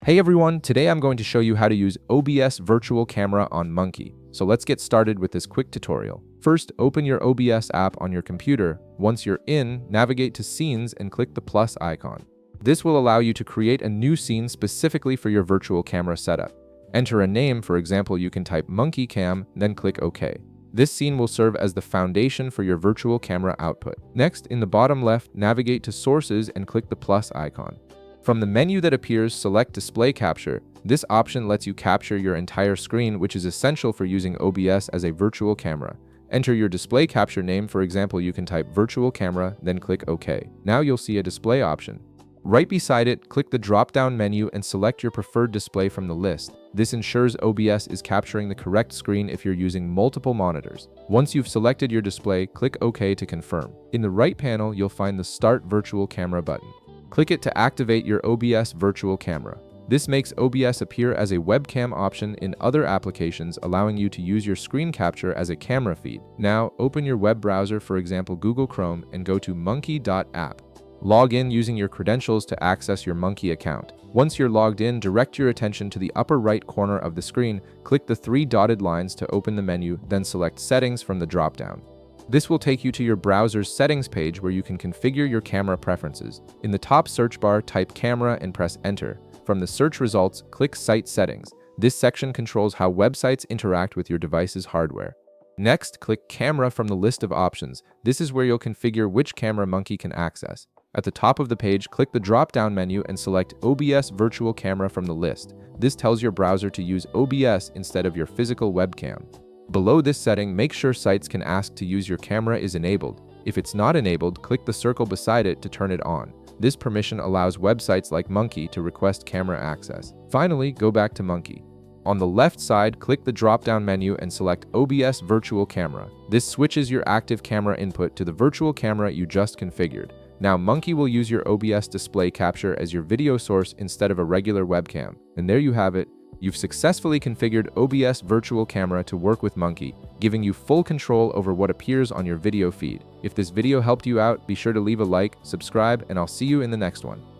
Hey everyone, today I'm going to show you how to use OBS Virtual Camera on Monkey. So let's get started with this quick tutorial. First, open your OBS app on your computer. Once you're in, navigate to Scenes and click the plus icon. This will allow you to create a new scene specifically for your virtual camera setup. Enter a name, for example, you can type Monkey Cam, then click OK. This scene will serve as the foundation for your virtual camera output. Next, in the bottom left, navigate to Sources and click the plus icon. From the menu that appears, select Display Capture. This option lets you capture your entire screen, which is essential for using OBS as a virtual camera. Enter your display capture name, for example, you can type Virtual Camera, then click OK. Now you'll see a display option. Right beside it, click the drop-down menu and select your preferred display from the list. This ensures OBS is capturing the correct screen if you're using multiple monitors. Once you've selected your display, click OK to confirm. In the right panel, you'll find the Start Virtual Camera button. Click it to activate your OBS Virtual Camera. This makes OBS appear as a webcam option in other applications, allowing you to use your screen capture as a camera feed. Now, open your web browser, for example Google Chrome, and go to monkey.app. Log in using your credentials to access your Monkey account. Once you're logged in, direct your attention to the upper right corner of the screen, click the three dotted lines to open the menu, then select Settings from the drop-down. This will take you to your browser's settings page where you can configure your camera preferences. In the top search bar, type Camera and press Enter. From the search results, click Site Settings. This section controls how websites interact with your device's hardware. Next, click Camera from the list of options. This is where you'll configure which camera Monkey can access. At the top of the page, click the drop-down menu and select OBS Virtual Camera from the list. This tells your browser to use OBS instead of your physical webcam. Below this setting, make sure sites can ask to use your camera is enabled. If it's not enabled, click the circle beside it to turn it on. This permission allows websites like Monkey to request camera access. Finally, go back to Monkey. On the left side, click the drop-down menu and select OBS Virtual Camera. This switches your active camera input to the virtual camera you just configured. Now, Monkey will use your OBS display capture as your video source instead of a regular webcam. And there you have it. You've successfully configured OBS Virtual Camera to work with Monkey, giving you full control over what appears on your video feed. If this video helped you out, be sure to leave a like, subscribe, and I'll see you in the next one.